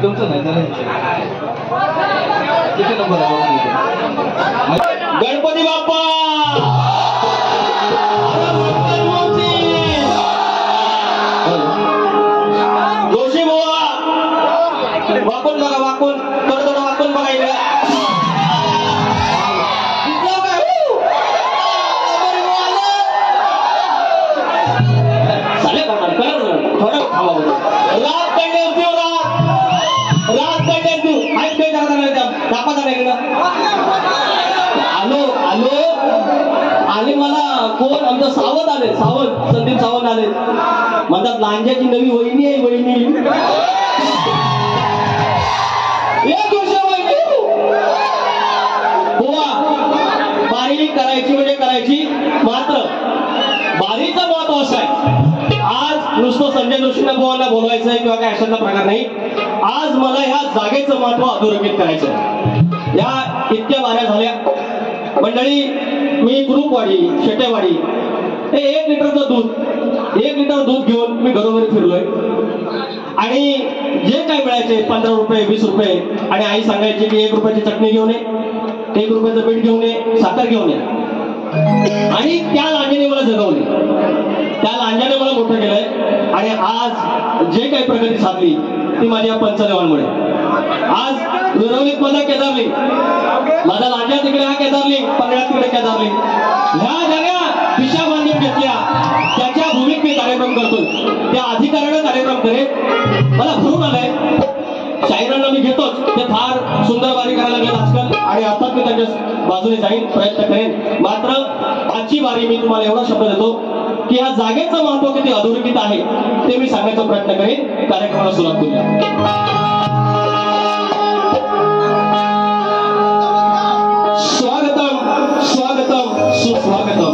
तुमचं नाही किती नंबर आहे गणपती बाप्पा जोशी बुवा वाकून बघा वाकून थोडं वाकून बघायला चालेल थोडं खावा रात कंडे आलो आणि मला कोण आमचं सावंत आले सावंत संदीप सावंत आले म्हणतात लांजाची नवी वहिनी आहे वहिनी एक वर्ष वहिनी बुवा बारी करायची म्हणजे करायची मात्र बारीचं महत्व असं आहे आज नुसतं संजय जोशींना बुवांना बोलवायचं आहे किंवा काय अशातला प्रकार नाही आज मला ह्या जागेचं महत्व अधोरेखित करायचं या इतक्या बाऱ्या झाल्या मंडळी मी कुरूपवाडी शेटेवाडी हे 1 लिटरचं दूध 1 लिटर दूध घेऊन मी घरोघरी फिरलोय आणि जे काय मिळायचे 15 रुपये 20 रुपये आणि आई सांगायची की 1 रुपयाची चटणी घेऊन ये 1 रुपयाचं मीठ घेऊन ये साखर घेऊन ये आणि त्या लांजाने मला जगवली त्या लांजाने मला मोठं केलंय आणि आज जे काही प्रगती साधली ती माझ्या पंचदेवांमुळे आज विरवलीत माझा केदारली माझा लांजा तिकडे हा केदारली पन्हाळ्यात तिकडे केदारली ह्या जागा दिशा बांधून घेतल्या त्याच्या भूमीत मी कार्यक्रम करतोय त्या अधिकाराने कार्यक्रम करेन मला भरून आलंय शाहिरांना मी घेतोच ते फार सुंदर बारी करायला लागेल आजकाल आणि अर्थात मी त्यांच्या बाजूने जाईन प्रयत्न करेन मात्र आजची बारी मी तुम्हाला एवढा शब्द देतो की ह्या जागेचं महत्व किती अधोरेखित आहे ते मी सांगण्याचा प्रयत्न करेन कार्यक्रमाला सुरुवात करूया स्वागतम स्वागतम सुस्वागतम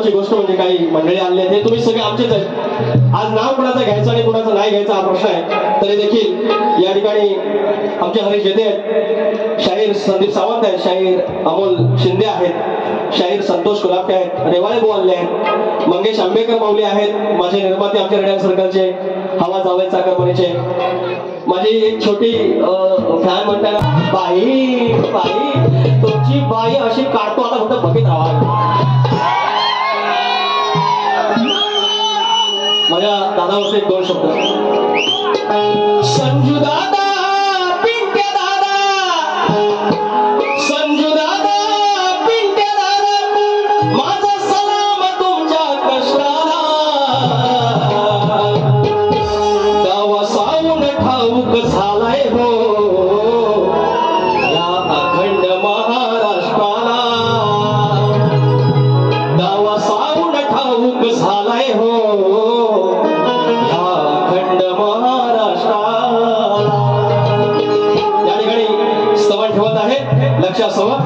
महत्वाची गोष्ट म्हणजे काही मंडळी आणले आहेत, तुम्ही सगळे आमचेच आहेत. आज नाव कुणाचं घ्यायचं आणि कुणाचं नाही घ्यायचा हा प्रश्न आहे. तरी देखील या ठिकाणी आमचे हरीश जेते आहेत, शाहीर संदीप सावंत आहेत, शाहीर अमोल शिंदे आहेत, शाहीर संतोष कोल्हापटे आहेत, रेवाळे बोलले आहेत, मंगेश आंबेकर माऊली आहेत, माझे निर्माते आमच्या रेडियल सर्कलचे हवा जावळे चाकरपणीचे, माझी एक छोटी फॅन म्हणताना बाई बाई तुमची बाई अशी काढतो आता फक्त बघित राहा. माझ्या दादावरचे एक दोन शब्द. संजू दादा पिंट्या दादा, संजू दादा पिंट्या दादा, माझा सलाम तुमच्या कष्टाला. गावा सावून ठाऊक झालाय हो या अखंड महाराष्ट्राला. गावा सावून ठाऊक झालाय हो लक्षात सवय.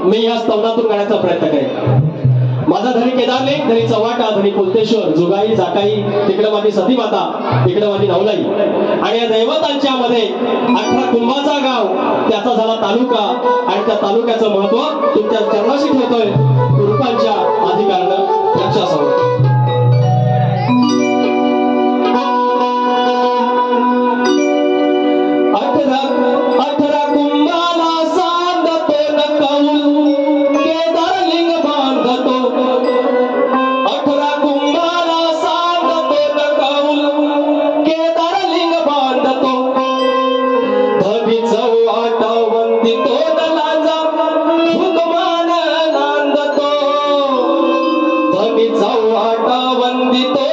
मी या स्तवनातून गाण्याचा प्रयत्न करेन. माझा धनी केदारलिंग, धनी चव्हाटा, धनी कुलतेश्वर, जुगाई, जाकाई, तिकडे माझी सती माता, तिकडे माझी नवलाई. आणि या दैवतांच्या मध्ये 18 कुंभाचा गाव, त्याचा झाला तालुका, आणि त्या तालुक्याचं महत्व तुमच्या चरणाशी ठेवतोय कृपांच्या अधिकारानं. लक्षात सांगतो. वंदितो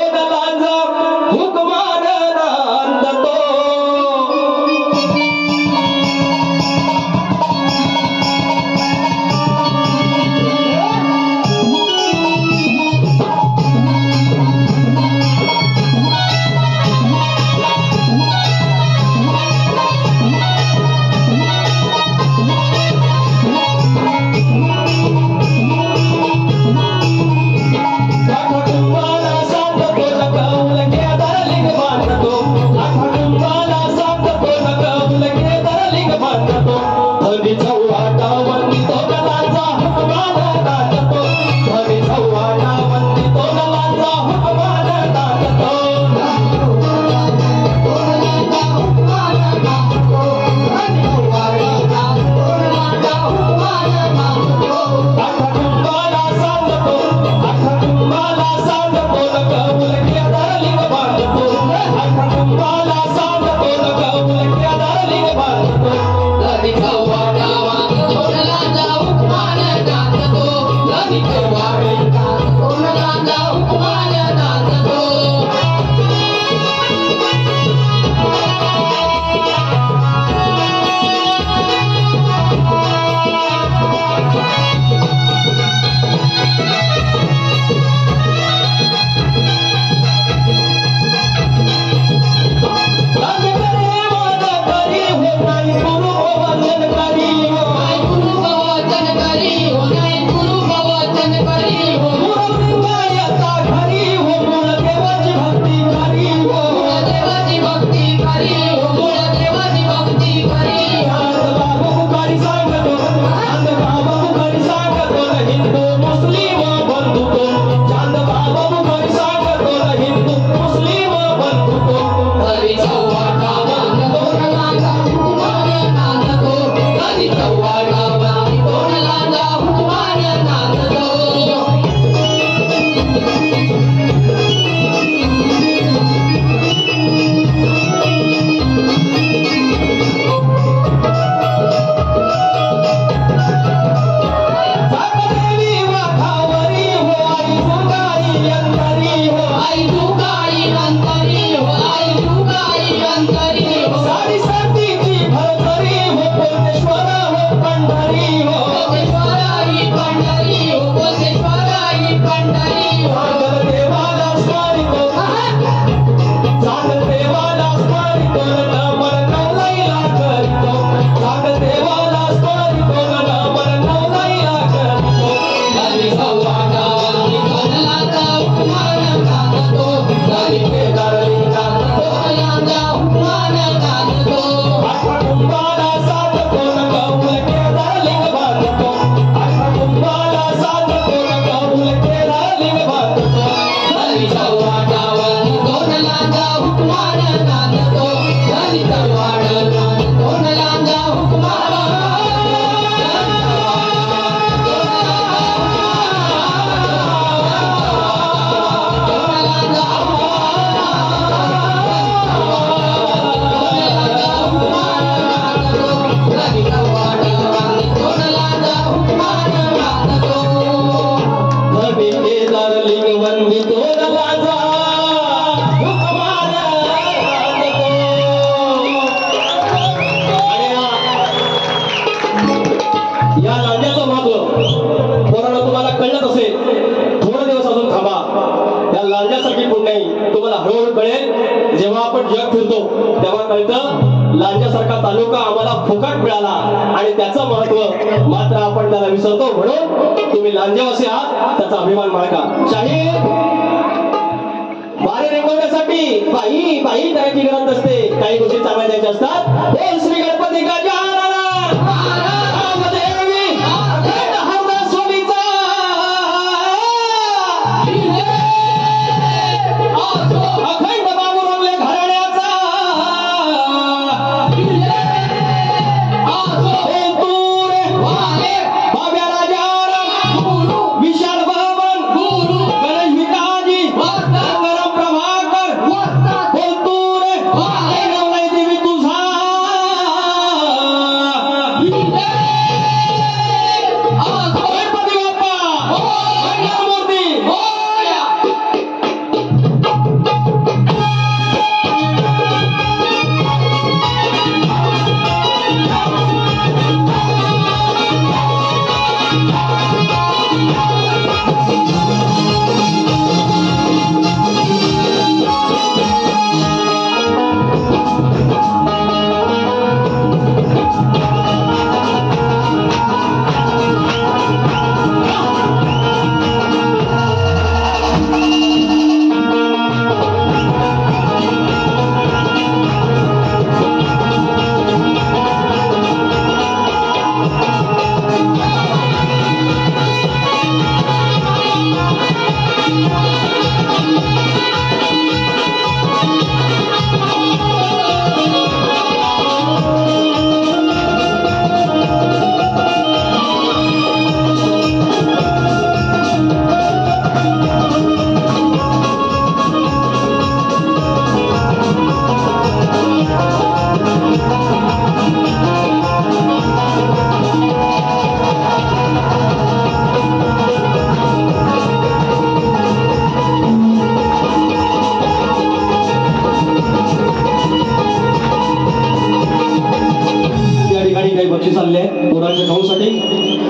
आतापर्यंत लांजासारखा तालुका आम्हाला फुकट मिळाला आणि त्याचं महत्व मात्र आपण त्याला विसरतो. म्हणून तुम्ही लांजावासी आहात त्याचा अभिमान बाळगा. शाहीर बारी रेंगवण्यासाठी बाई बाई करायची गरज नसते. काही गोष्टी चांगल्या द्यायच्या असतात. बोल श्री गणपती गजानन अखंड बाबूरावले घराण्याचा बाब्या राजा विशाल बाबन गणेश विकाजी गंगाराम प्रभाकर बोलतूर देवी तुझा गणपती बाप्पा मूर्ती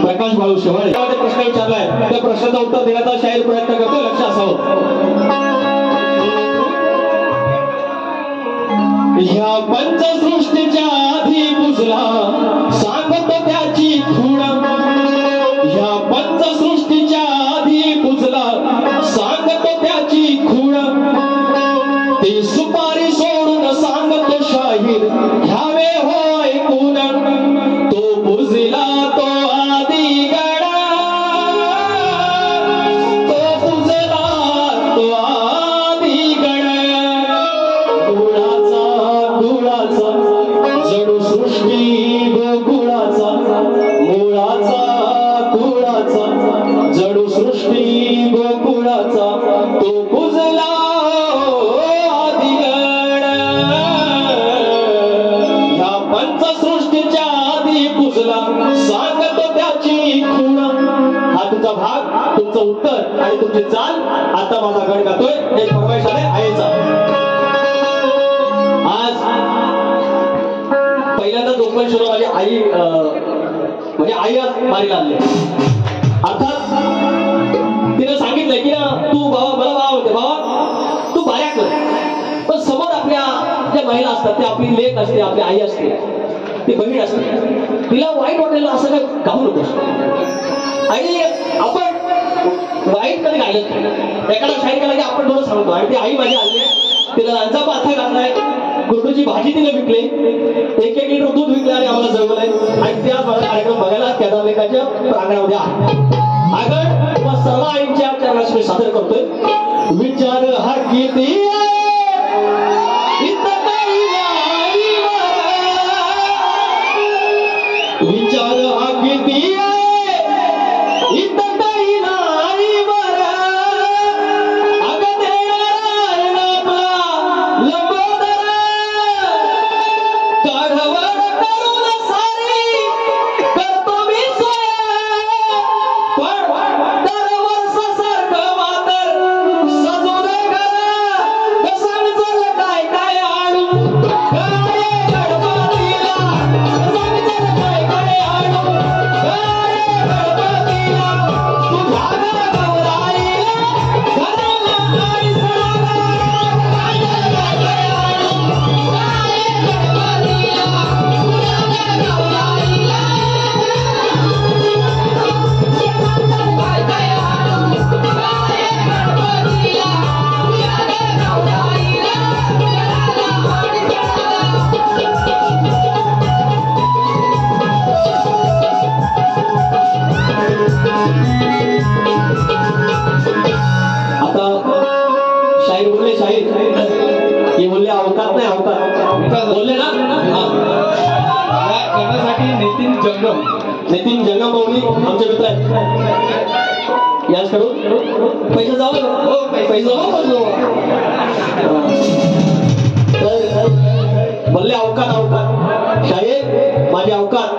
प्रकाश बाळू शेवाळे प्रश्न विचारलाय. त्या प्रश्नाचं उत्तर देण्याचा शाहीर प्रयत्न करतोय. लक्ष असावं. ह्या पंचसृष्टीच्या आधी पुजला सांगतो त्याची खूण. ह्या पंचसृष्टीच्या आधी पुजला सांगतो त्याची खूण. ती सुपारी सोडून सांगतो शाहीर घ्यावे हो ऐकून. तो पुजला तो आदी गडा. तो पुजला तो आदी गडा. गुळाचा जडू सृष्टी गोकुळाचा. मुळाचा कुळाचा जडू सृष्टी गोकुळाचा. तो पुजला आदी गडा. ह्या पंचसृष्टीच्या आधी पुजला सांगतो त्याची खूण. हा तुमचा भाग, तुमचं उत्तर आणि तुमची चाल. आता माझा गण गातोय. एक फरमाईश आहे आईचा. आज पहिल्यांदा जोगबंद माझी आई म्हणजे आई आज मारीला आणले. अर्थात तिने सांगितलंय की ना तू बाबा मला बाबा म्हणते बाबा तू बाऱ्या कर. पण समोर आपल्या ज्या महिला असतात त्या आपली लेक असते, आपली आई असते, ती बहीण असते. तिला वाईट वाटेल असं काय गाऊ नकोस. आणि आपण वाईट कधी गायलं एखादा शाहीर केला की आपण थोडं सांगतो. आणि ती आई माझी आली आहे. तिला लांचा पाथा घातलाय. गुरुची भाजी तिने विकली. 1-1 लिटर दूध विकलं आणि आम्हाला जळवलंय. आणि त्या कार्यक्रम बघायला केदारलेखाच्या प्रांगणामध्ये आहे. आगळ तुम्हा सर्व आईंच्या चरणास मी सादर करतोय. विचार हा किती विचार हा किती नितीन जंगम माऊली आमचे मित्र आहेत यांच्याकडून पैसे जावं पैसे बोलले अवकात अवकात शाहीर माझी अवकात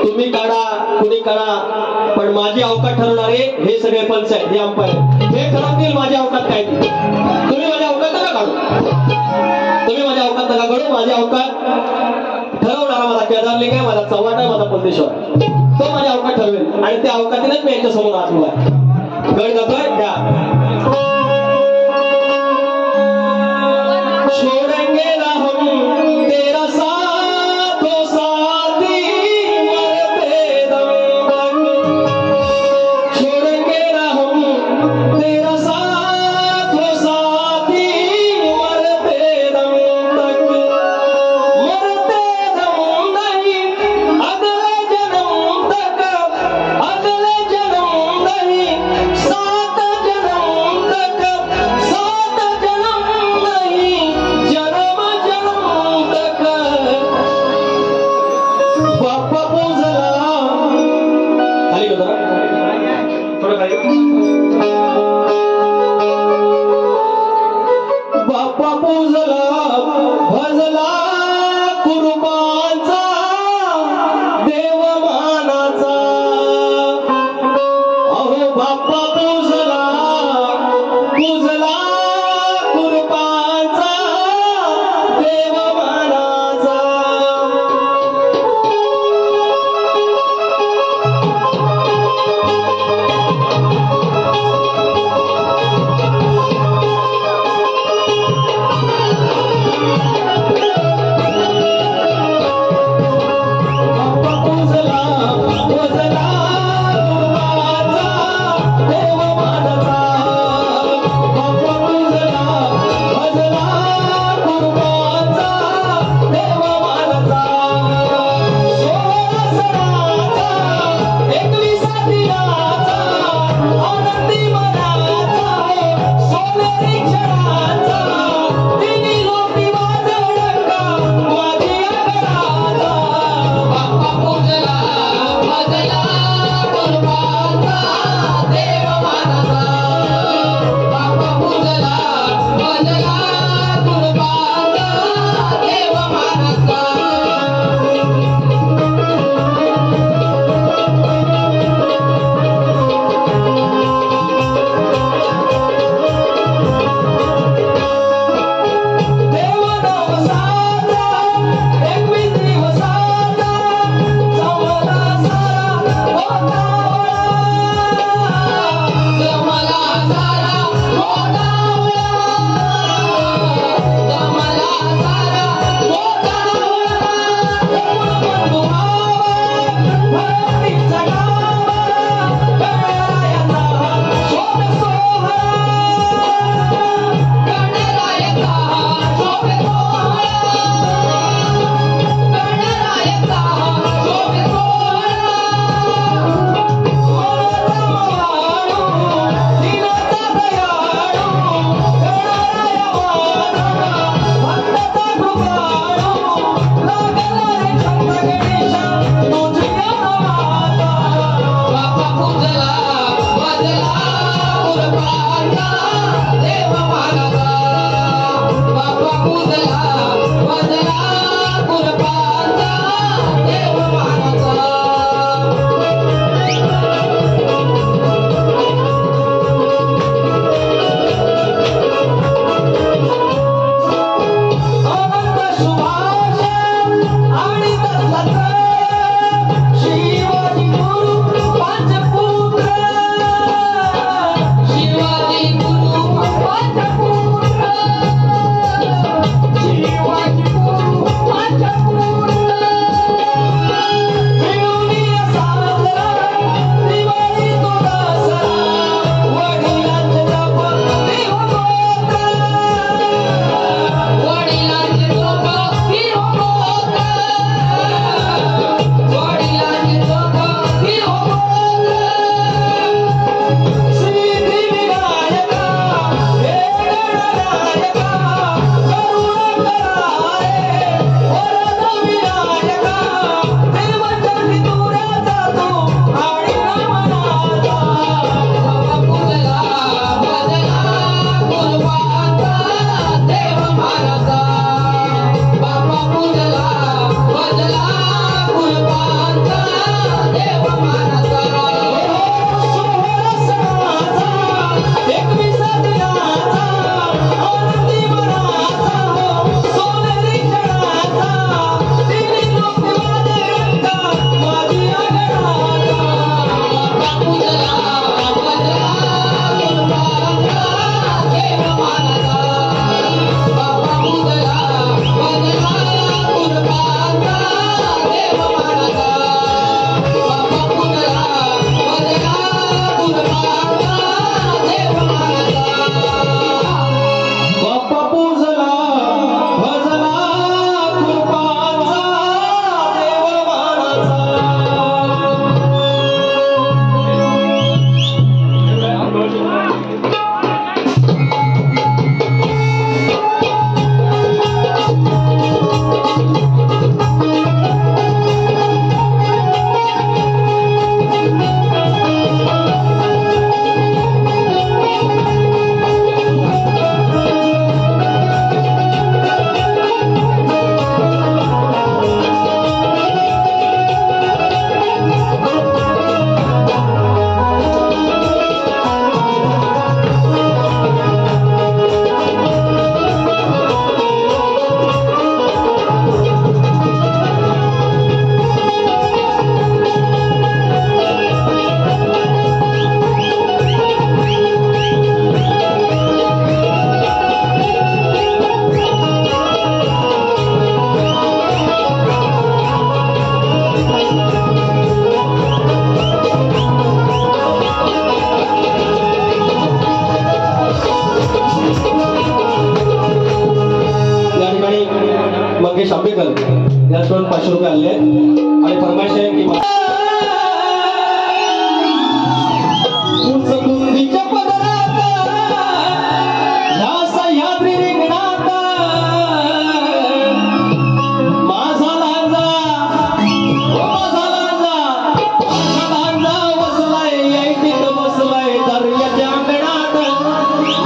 तुम्ही काढा कुणी काढा पण माझी अवकात ठरवणारे हे सगळे पंच आहेत हे अंपायर हे ठरवतील माझी अवकात काय ती तुम्ही माझ्या अवकात नका काढू तुम्ही माझ्या अवकात नका काढू माझी अवकात ठरवणारा माझा केदारलिंग आहे माझा चव्हाण आहे माझा पंदेश्वर तो माझ्या अवकात ठरवेल आणि त्या अवकातीनेच मी यांच्या समोर आज उभा आहे गड जातोय त्या छोड़ेंगे ना हम तेरा साथ हो साथी मरते दम तक छोड़ेंगे ना हम तेरा साथ हो साथी मरते दम तक मरते दम नहीं अगले जन्म तक नहीं सात जन्म 500 आले आणि फरमाईश आहे की कुंदीच्या पदरात ह्या सह्याद्री रिंगणात माझा लांजा वसलाय ऐटीत बसलाय दर्याच्या अंगणात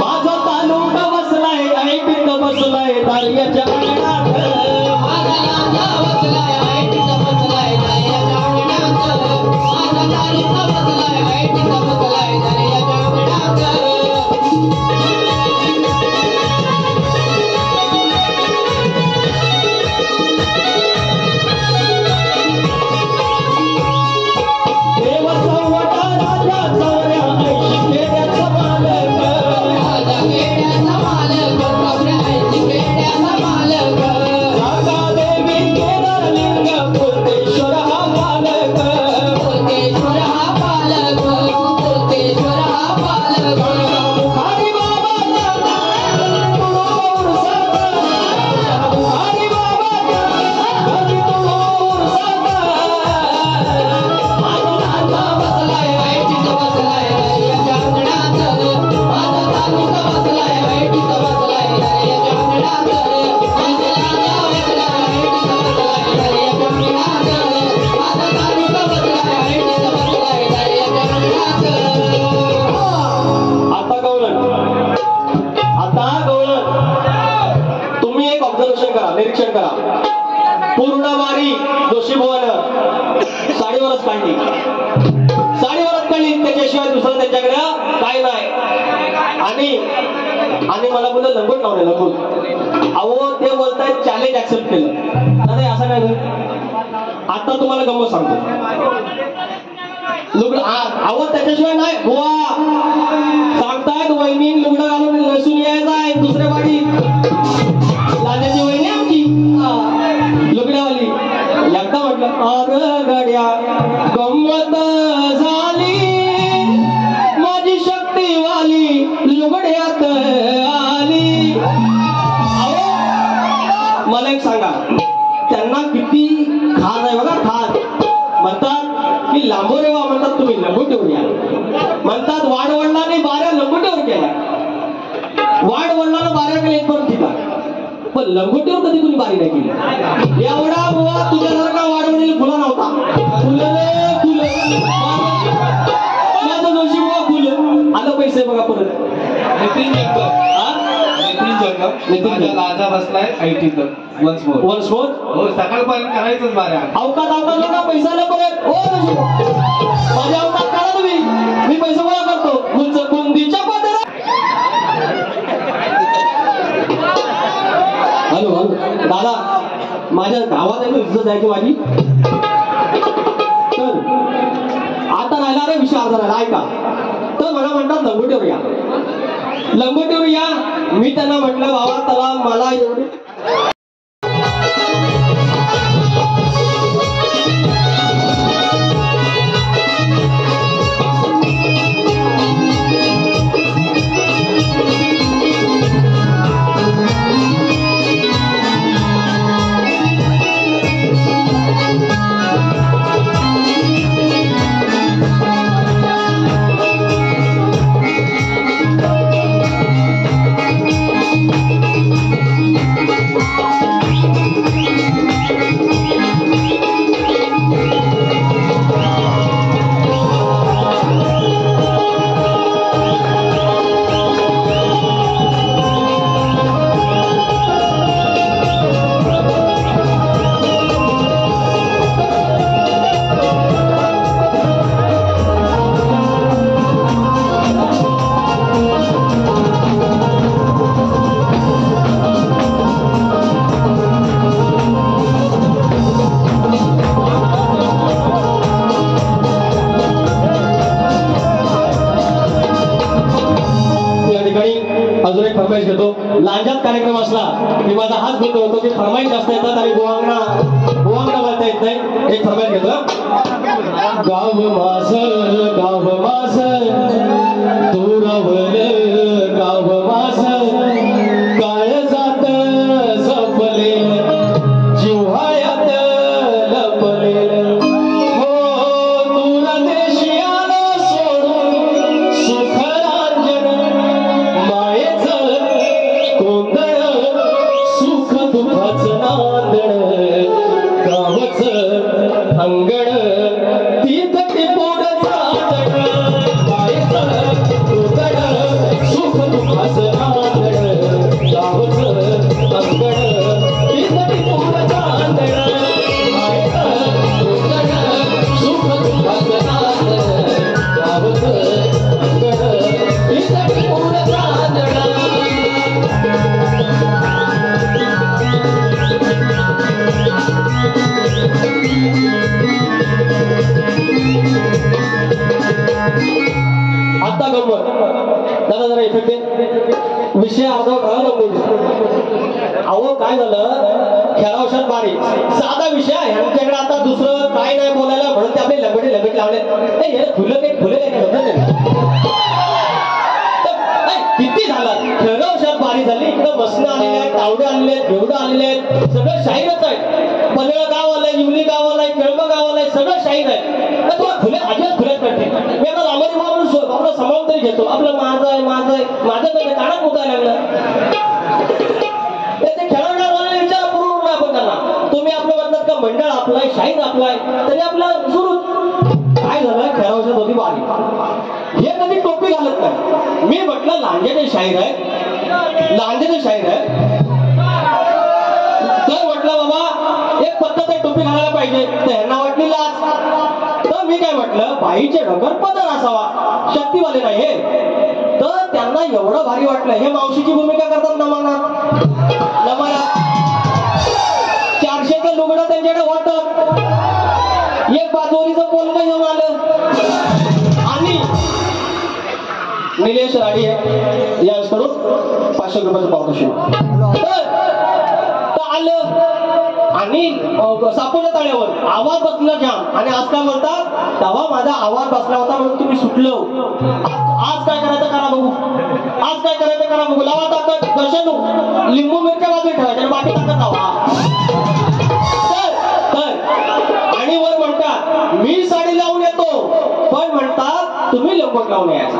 माझा तालुका बसलाय ऐटीत बसलाय दर्याच्या अंगणात माझा लांजा वसलाय ऐटीत बसलाय दर्याच्या अंगणात माझा तालुका बसलाय ऐटीत बसलाय दर्याच्या अंगणात निरीक्षण करा. पूर्ण वारी जोशी भुवन साडीवरच काढली त्याच्याशिवाय दुसरं त्यांच्याकडे काय नाही. आणि मला बोललं लंगोट लावले लंगोट. अहो ते बोलतायत चॅलेंज ऍक्सेप्ट केलं. दादा असं काय नाही. आता तुम्हाला गंमत सांगतो. अहो त्याच्याशिवाय नाही बुवा सांगतायत वहिनी लुगडं घालून लसून यायचं आहे दुसऱ्या वाडीत. लाजाची वहिनी आमची लुगड्यावाली एकदा म्हटलं अरे गड्या गंमत झाली माझी शक्तीवाली लुगड्यात आली. मला एक सांगा त्यांना किती खास आहे बघा. खास म्हणतात की लांबोरेवा म्हणतात तुम्ही लंगोटीवर या म्हणतात. वाडवडिलांनी बाऱ्या लंगोटीवर केल्या. वाडवडिलांना बाऱ्या केल्या पण ठीक आहे पण लंगोटीवर कधी कुणी बारी नाही केली. एवढा बुवा तुझ्यासारखा वाढवलेला फुला नव्हता. फुलं माझं जोशी बुवा फुलं आलं पैसे बघा परत. नितीन जगताप लाजा बसलाय ऐटीत वन्स मोर हो सकाळपर्यंत करायचंच बाऱ्या. अवकात लोका पैसा आला परत. हो माझ्या अवकात काढा तुम्ही मी पैसे गोळा करतो. मुलचं कुंदीच्या पदरात. हॅलो दादा माझ्या गावात आहे इज्जत आहे की माझी. तर आता राहिला रे विषय अर्धा राहिला ऐका. तर मला म्हणतात लंगोटीवर या. लंगोटीवर या. मी त्यांना म्हटलं बाबा त्याला मला एवढे फरमाईश घेतो. लांजात कार्यक्रम असला की माझा हात घेतो होतो की फरमाईश जास्त येतात आणि बुवांना बोलता येत नाही. एक फरमाईश घेतो. गाव मास तुरवल गाव मास काळ जात झोपले जिव्हाळ्यात अंगण तीत टिपून चांदण बाईच उघड सुख दुःखाचं नांदण गावच अंगण तीत टिपून चांदण बाईच उघड सुख दुःखाचं नांदण गावच अंगण तीत टिपून चांदण आता गंमत दादा जरा इफेक्ट विषय अर्धवट राहिला नको. अहो काय झालं खेळावशात बारी साधा विषय ह्यांच्याकडे आता दुसरं काय नाही बोलायला म्हणून ते आपले लगट लावले फुलं काही किती झाला खेळावशात बारी झाली. इकडं बसणं आलेले आहेत तावडे आलेले आहेत घेवडं आलेले आहेत सगळं शाहीरच आहे. पनवेळ गाव आलंय युवली गाव आलाय केळबा गाव आलाय सगळं शाहीर आहे. तुला फुले अजिबात फुलेच करते मी आता लांबरी माणूस आपला समाव तरी घेतो आपलं माझं तर कानात मुकायला लागलं. त्याचे खेळवणारे विचार पूर्ण आपण त्यांना तुम्ही आपलं म्हणतात का मंडळ आपलाय शाहीर आपलाय तरी आपला सुरू काय झालं खेळावशात होती बारी हे कधी टोपी घालत नाही. मी म्हटलं लांजेचे शाहीर आहे लांजेचे शाहीर आहे तर म्हटलं बाबा एक पद्धत टोपी घालायला पाहिजे तर ह्यांना वाटली लाज. तर मी काय म्हटलं बाईचे ढगर पदर असावा शक्तीवाले नाही हे तर त्यांना एवढं भारी वाटलं. हे मावशीची भूमिका करतात नमानात 400चं लुगडं त्यांच्याकडे वाटत एक बाजोरीचं पोलकं घेऊन आलं आणि निलेश राडी यांकडून 500 रुपयाचं पावडरशीट आलं आणि सापोल्या तळ्यावर आवाज बसला जाम आणि आज काय म्हणतात तेव्हा माझा आवाज बसला होता म्हणून तुम्ही सुटलो. आज काय करायचं करा बघू आज काय करायचं करा बघू लावा ताकद दर्शनू लिंबू मिरच्या बाजूला ठेवायच्या बाकी ताकद लावा. आणि वर म्हणतात मी साडी लावून येतो पण म्हणतात तुम्ही लंगोट लावून यायचा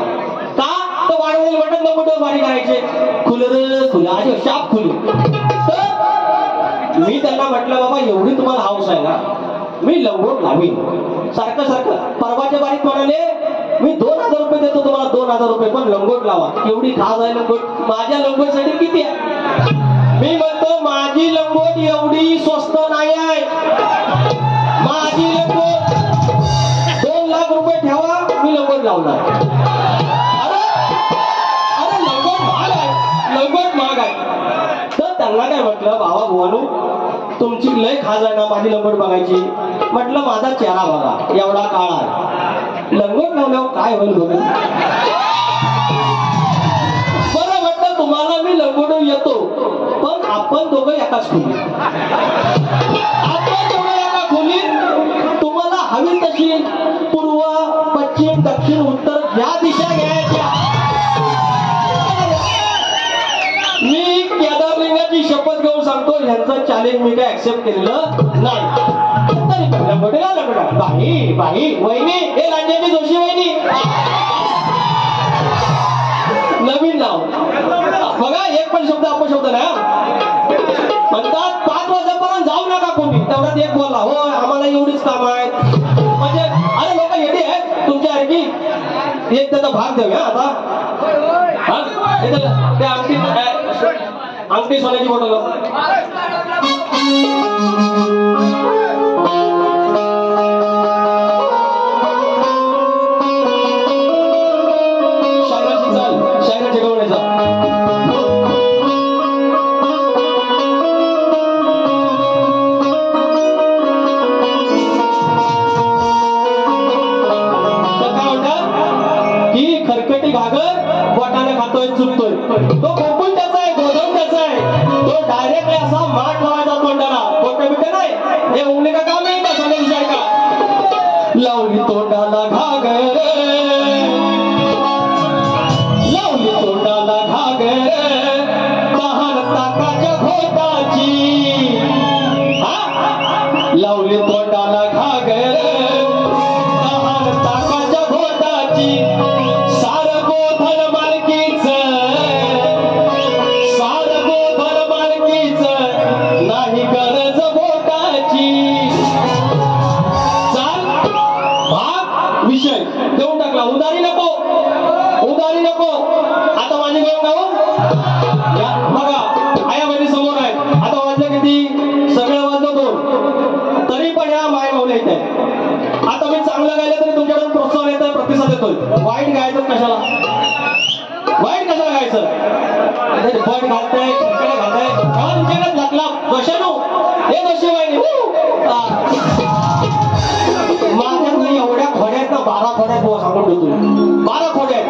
का तर वाढवलेले म्हणतात लंगोट बारी करायचे खुलं असे शाप खुली. मी त्यांना म्हटलं बाबा एवढी तुम्हाला हाऊस आहे ना मी लंगोट लावीन सारखं परवाच्या बारीक म्हणाले मी 2000 रुपये देतो तुम्हाला 2000 रुपये पण लंगोट लावा. एवढी खास आहे लंगोट माझ्या लंगोटसाठी किती आहे. मी म्हणतो माझी लंगोट एवढी स्वस्त नाही आहे. माझी लंगोट 2 लाख रुपये ठेवा मी लंगोट लावणार. अरे लंगोट महाग आहे तर त्यांना काय म्हटलं बाबा भुवानू तुमची लय खास आहे ना माझी लंगोट बघायची. म्हटलं माझा चेहरा बघा एवढा काळा लंगोट लावल्यावर काय होईल बघू बरं म्हटलं तुम्हाला मी लंगोट येतो पण आपण दोघं एकाच खोलीत आपण दोघं एका खोलीत तुम्हाला हवी तशी पूर्व पश्चिम दक्षिण उत्तर ह्या दिशा घ्यायच्या. मी केदारलिंगाची शपथ घेऊन सांगतो ह्यांचं चॅलेंज मी काय ऍक्सेप्ट केलेलं नाही. बाई वहिनी हे लांड्याची जोशी वहिनी नवीन नाव बघा एक पण शब्द अपशब्द नाही म्हणतात 5 वाजेपर्यंत जाऊ नका कोणी तेवढ्यात एक बोलला हो आम्हाला एवढीच काम आहेत म्हणजे अरे लोक येडी आहेत तुमच्या सारखी एक त्याचा भाग देऊया आता ते अंगठी सोन्याची बॉटल चुकतोय तो गोकुळ त्याचा आहे गोधन त्याचा आहे तो डायरेक्ट असा माठ लावायचा तोंडाला खोटं बिटं नाही हे उंगली का काम नाही का सोन्या विषय का लावली तोंडाला घागर लावली तोंडाला घागर तहान ताकाच्या घोटाची लावली तोंडाला घागर तहान ताकाच्या घोटाची सार गोधन मालकीच नाही गरज बोटाची करतोय. वाईट गायचं कशाला, वाईट कशाला गायचं, बट घालताय तिकडे घालताय तेव्हा तुमच्याकडे लागला कशानो हे कसे वाईट. माझ्याकडे एवढ्या खोड्यात ना 12 खोड्यात सांगून ठेवतो, 12 खोड्यात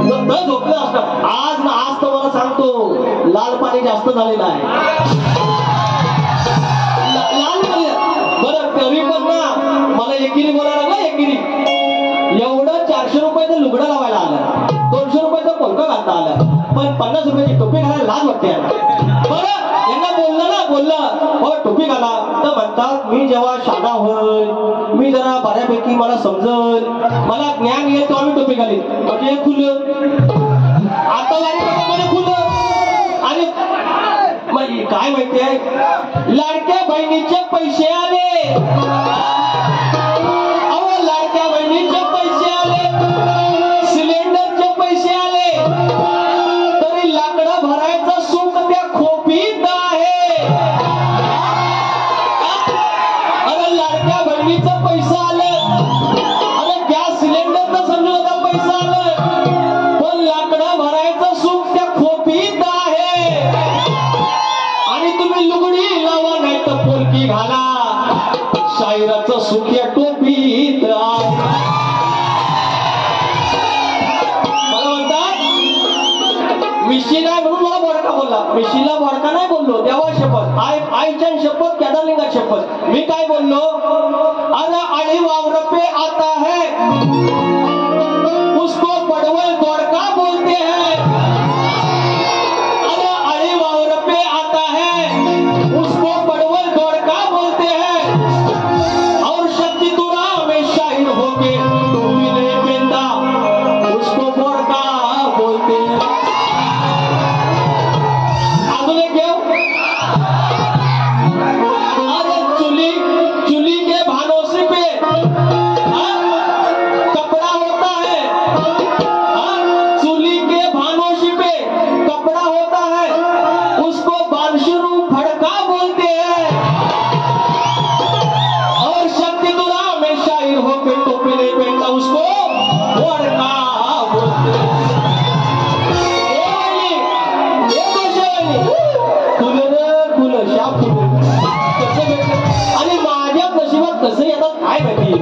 न झोपलं असतं. आज ना आज तर मला सांगतो लाल पाणी जास्त झालेलं आहे. लाल पाणी बरं तरी पण ना मला एकिरी बोलायला लागला. एकिरी एवढं 400 रुपयाचं लुगडं लावायला आलं, 200 रुपयाचं पंख घालता आलं, पण 50 रुपयाची टोपी घालायला लाज वाटते. बरं यांना बोललं हो टोपी घाला तर म्हणतात मी जेव्हा शाळा होईल, मी जरा बऱ्यापैकी मला समजल, मला ज्ञान येईल तेव्हा मी टोपी घालीन. म्हणजे खुलं आता वारी खुलं. आणि मग काय माहितीये, लाडक्या बहिणीचे पैसे आले, अहो लाडक्या बहिणीचे पैसे आले, सिलेंडरचे पैसे आले, तरी लाकडं भरायचं सुख त्या खोपीत आहे. अरे लाडक्या बहिणीचं पैसा आलं, अरे गॅस सिलेंडरचं समजू नका पैसा आलं, पण लाकडं भरायचं सुख त्या खोपीत आहे. आणि तुम्ही लुगडी लावा नाही तर पोलकी घाला, शायराचं सुख या टोपीत आहे. मला म्हणतात मिशी नाही म्हणून मला बोडका बोलला. मिशीला बोडका नाही बोललो, देवा शपथ, आईच्या शपथ, केदारलिंगात शपथ. मी काय बोललो, अरे अड़ी वावर पे आता है उसको पडवल दोड़का बोलते हैं. अरे अड़ी वावर पे आता है उसको पडवल दोड़का बोलते हैं. और शक्ति तुरा में शायर होके टोपी नहीं पहनता उसको बोड़का बोलते हैं. अगले क्यों, अरे चुली के भानोसी पे कपड़ा होता है, चुली के भानोसी पे कपड़ा होता है, उसको बांशुरू फड़का बोलते हैं. और शक्ति दुरा में शायर होके टोपी नहीं पहनता उसको वड़का बोलते हैं. आणि माझ्या नशिबात कसं येतात काय माहिती.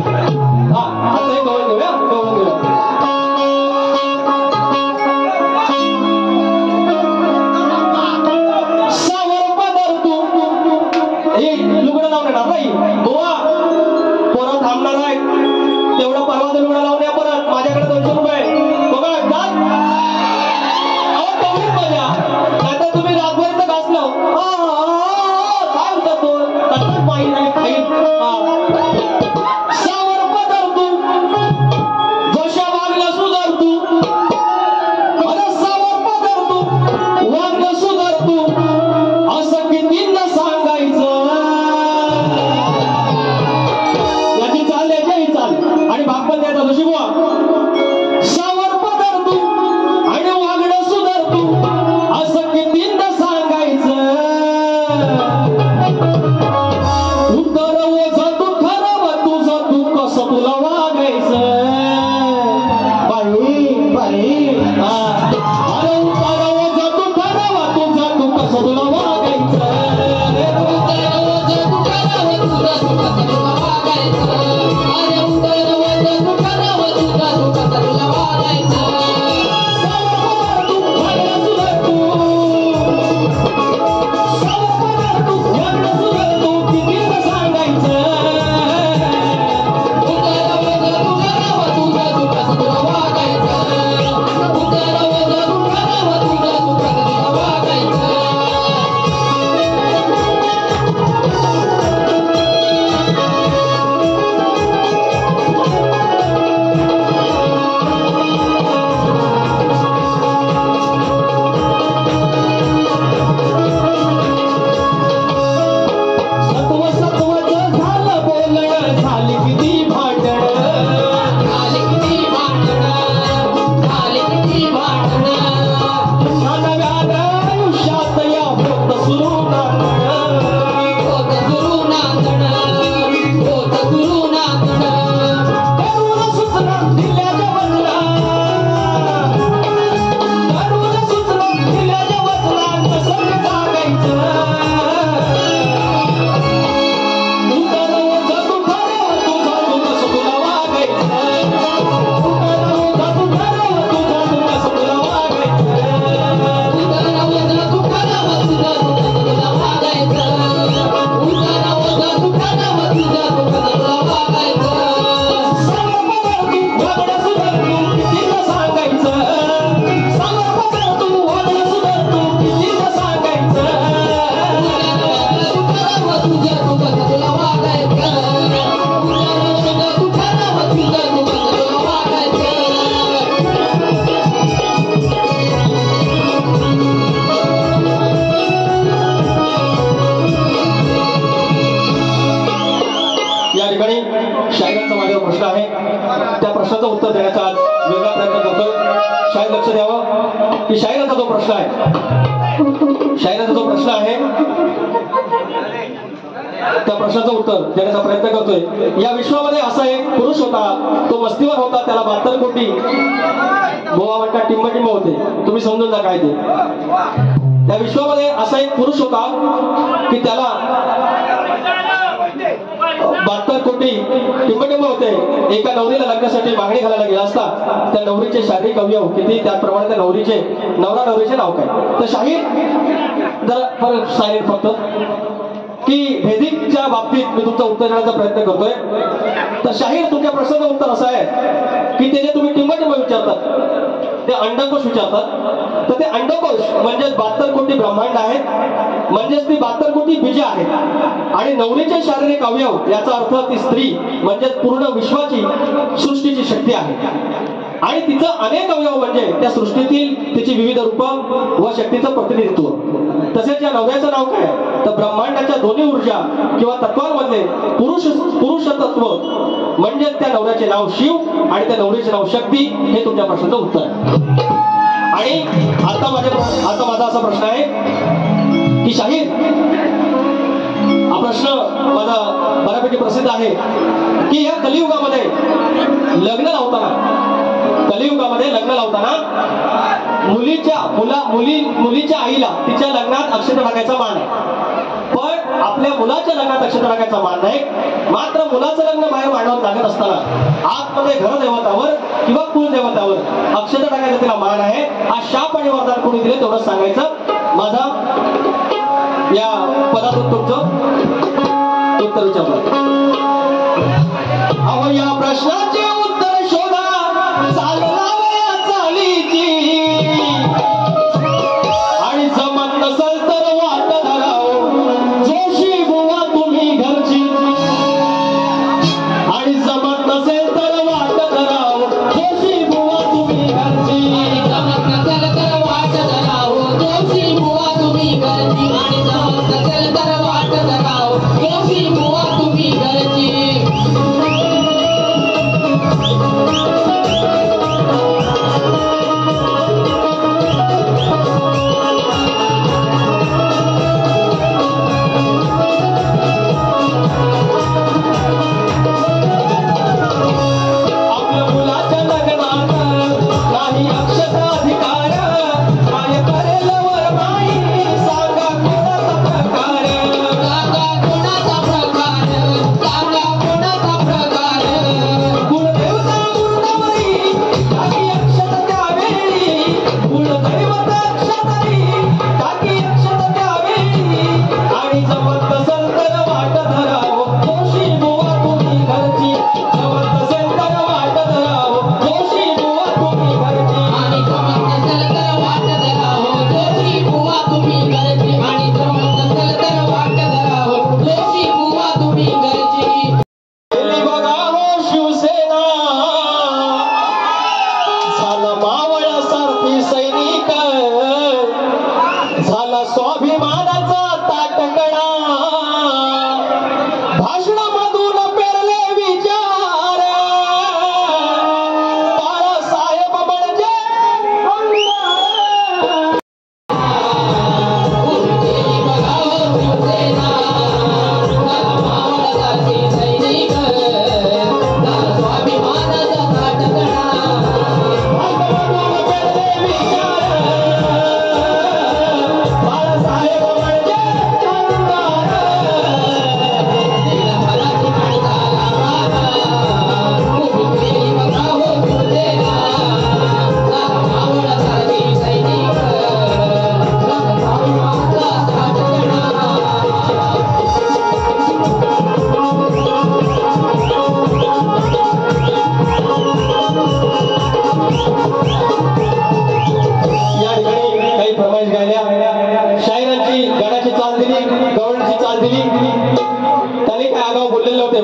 हा आता हे कळून घेऊया, कळून घेऊया. सावर पदर तू हे लुगडं लावून येणार नाही बुवा, परत थांबणार आहे तेवढं परवाचं लुगडं लावून या परत. माझ्याकडे 200 रुपये बघा जात. अहो तेवढीच मजा, नाहीतर तुम्ही रातभर तर घासलं काय होता तो तसंच माहीत नाही खाईल. सावर पदर तू जशा वागला सुधार तू, अरे सावर पदर तू वागलं सुधार तू, असं कितींना सांगायचं. याची चाल याची चाल आणि भाग पण द्यायचा जशी बुवा. सावर पदर तू आणि वागणं सुधार तू, असं कितींना सांगायचं. उतर ओझ तू ठरव तुझं तू कसं तुला वागायचं. बाई बाई अरे उतर ओझ तू ठरव तुझं तू कसं तुला वागायचं. उतर ओझ तू ठरव तुझं तू कसं तुला वागायचं. अरे उतर ओझ तू ठरव तुझं की शाहिराचा जो प्रश्न आहे त्या प्रश्नाचं उत्तर देण्याचा प्रयत्न करतोय. या विश्वामध्ये असा एक पुरुष होता, तो मस्तीवर होता, त्याला 72 कोटी गोवा म्हणता टिंब होते. तुम्ही समजून जा काय ते. त्या विश्वामध्ये असा एक पुरुष होता की त्याला 72 कोटी टिंब होते. एका नवरीला लग्नासाठी मागणी घालायला गेला असता त्या नवरीचे शारीरिक अवयव किती, त्याचप्रमाणे त्या नवरीचे नाव काय. तर शाहीर जरा सायलेंट फक्त की भेदिकच्या बाबतीत मी तुमचं उत्तर देण्याचा प्रयत्न करतोय. तर शाहीर तुमच्या प्रश्नाचं उत्तर असं आहे की ते जे तुम्ही टिंब विचारतात ते अंडकोश विचारतात. तर ते अंडकोश म्हणजे 72 कोटी ब्रह्मांड आहेत, म्हणजेच ती 72 कोटी बीजे आहेत. आणि नवरीचे शारीरिक अवयव याचा अर्थ ती स्त्री म्हणजे पूर्ण विश्वाची सृष्टीची शक्ती आहे. आणि तिचं अनेक अवयव म्हणजे त्या सृष्टीतील तिची विविध रूप व शक्तीचं प्रतिनिधित्व. तसेच या नवऱ्याचं नाव काय, तर ब्रह्मांडाच्या दोन्ही ऊर्जा किंवा तत्वांमधले पुरुषतत्व म्हणजे त्या नवऱ्याचे नाव शिव आणि त्या नवरीचे नाव शक्ती. हे तुमच्या प्रश्नाचं उत्तर आहे. आणि आता माझा असा प्रश्न आहे की शाहीर, हा प्रश्न माझा बऱ्यापैकी प्रसिद्ध आहे की या कलियुगामध्ये लग्न लावताना मुलीच्या आईला तिच्या लग्नात अक्षता टाकायचा मान आहे, पण आपल्या मुलाच्या लग्नात अक्षता टाकायचा मान नाही. मात्र मुलाचं लग्न बाहेर मांडवात लागत असताना आतमध्ये घरदेवतावर किंवा कुलदेवतावर अक्षता टाकायचा तिला मान आहे. हा शाप आणि वरदान कोणी दिले तेवढं सांगायचं. माझा या पदातून तुमचं उत्तर विचारलं. अहो या प्रश्नाचे उत्तर शोधा चालला चालीची, आणि जमत नसल तर वाट धराव जोशी बुवा तुम्ही घरची, आणि जमत नसेल तर वाट धराव जोशी बुवा तुम्ही घरची, आणि जमत नसेल तर वाट धराव जोशी बुवा तुम्ही घरची, आणि जमत नसेल तर वाट धराव जोशी बुवा तुम्ही घरची.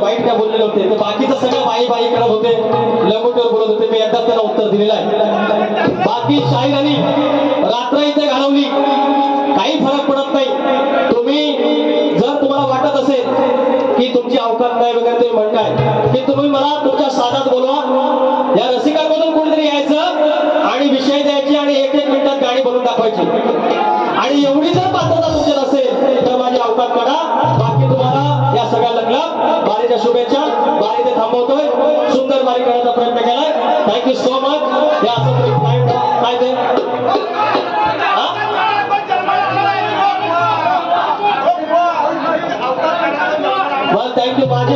वाईट काय बोललेले होते, ते बाकीचं सगळं बाई बाई करत होते, लंगोटीवर बोलत होते. मी एकदा त्याला उत्तर दिलेलं आहे. बाकी शाहिरांनी रात्र इथे घालवली, काही फरक पडत नाही. तुम्ही जर तुम्हाला वाटत असेल की तुमची अवकात नाही वगैरे तुम्ही म्हणताय, की तुम्ही मला तुमच्या साधात बोलवा. या रसिकांमधून कोणीतरी यायचं आणि विषय द्यायचे आणि 1-1 मिनिटात गाडी करून दाखवायची आणि एवढी जर पात्रता तुमच्यात असेल तर माझी अवकाश काढा. बाकी तुम्हाला या सगळ्या लग्नात बारीच्या शुभेच्छा. बारी ते थांबवतोय. सुंदर बारी करण्याचा प्रयत्न केलाय. Thank you so much. हे असं काय ते थँक्यू माझे